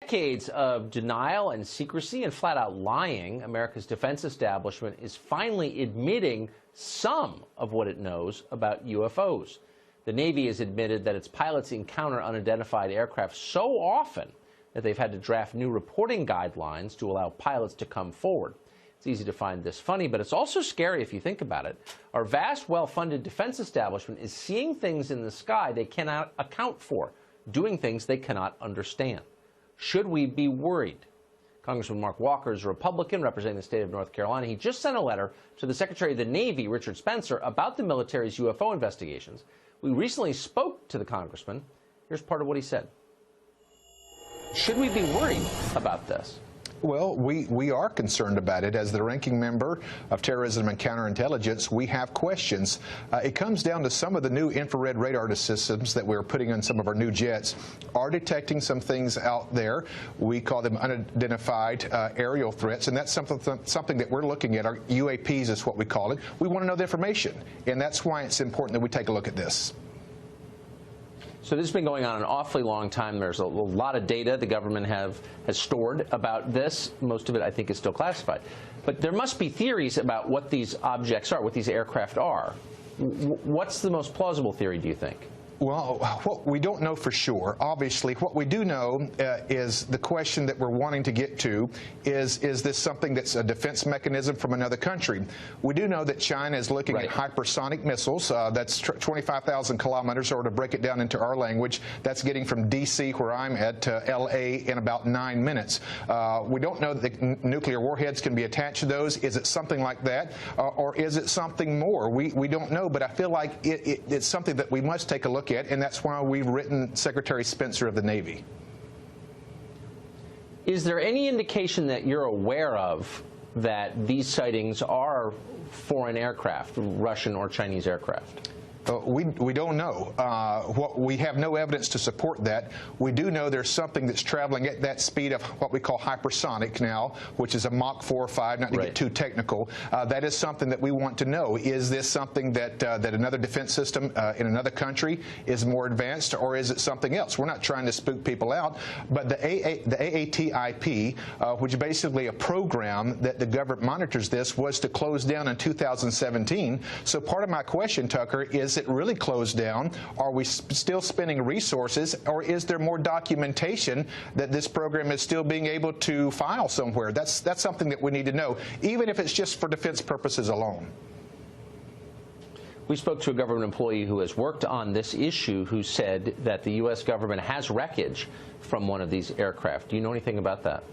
decades of denial and secrecy and flat-out lying, America's defense establishment is finally admitting some of what it knows about UFOs. The Navy has admitted that its pilots encounter unidentified aircraft so often that they've had to draft new reporting guidelines to allow pilots to come forward. It's easy to find this funny, but it's also scary if you think about it. Our vast, well-funded defense establishment is seeing things in the sky they cannot account for, doing things they cannot understand. Should we be worried? Congressman Mark Walker is a Republican representing the state of North Carolina. He just sent a letter to the Secretary of the Navy, Richard Spencer, about the military's UFO investigations. We recently spoke to the congressman. Here's part of what he said. Should we be worried about this? Well, we are concerned about it. As the ranking member of Terrorism and Counterintelligence, we have questions. It comes down to some of the new infrared radar systems that we're putting on some of our new jets are detecting some things out there. We call them unidentified aerial threats, and that's something that we're looking at. Our UAPs is what we call it. We want to know the information, and that's why it's important that we take a look at this. So this has been going on an awfully long time. There's a lot of data the government has stored about this. Most of it, I think, is still classified. But there must be theories about what these objects are, what these aircraft are. What's the most plausible theory, do you think? Well, we don't know for sure. Obviously, what we do know is the question that we're wanting to get to is this something that's a defense mechanism from another country? We do know that China is looking at hypersonic missiles. That's 25,000 kilometers, or to break it down into our language, that's getting from D.C., where I'm at, to L.A. in about 9 minutes. We don't know that the nuclear warheads can be attached to those. Is it something like that, or is it something more? We don't know, but I feel like it's something that we must take a look at, and that's why we've written Secretary Spencer of the Navy. Is there any indication that you're aware of that these sightings are foreign aircraft, Russian or Chinese aircraft? We don't know. We have no evidence to support that. We do know there's something that's traveling at that speed of what we call hypersonic now, which is a Mach 4 or 5, not to get too technical. That is something that we want to know. Is this something that another defense system in another country is more advanced, or is it something else? We're not trying to spook people out, but the AATIP, which is basically a program that the government monitors this, was to close down in 2017. So part of my question, Tucker, is it really closed down? Are we still spending resources, or is there more documentation that this program is still being able to file somewhere? That's something that we need to know, even if it's just for defense purposes alone. We spoke to a government employee who has worked on this issue, who said that the U.S. government has wreckage from one of these aircraft. Do you know anything about that?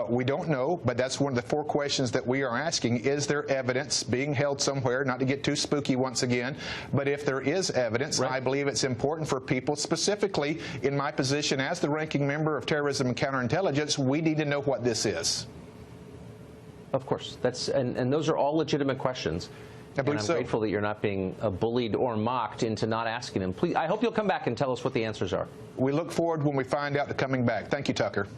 We don't know, but that's one of the 4 questions that we are asking. Is there evidence being held somewhere? Not to get too spooky once again, but if there is evidence, I believe it's important for people, specifically in my position as the ranking member of Terrorism and Counterintelligence, we need to know what this is. Of course. And those are all legitimate questions. And I'm grateful that you're not being bullied or mocked into not asking them. Please, I hope you'll come back and tell us what the answers are. We look forward when we find out to coming back. Thank you, Tucker.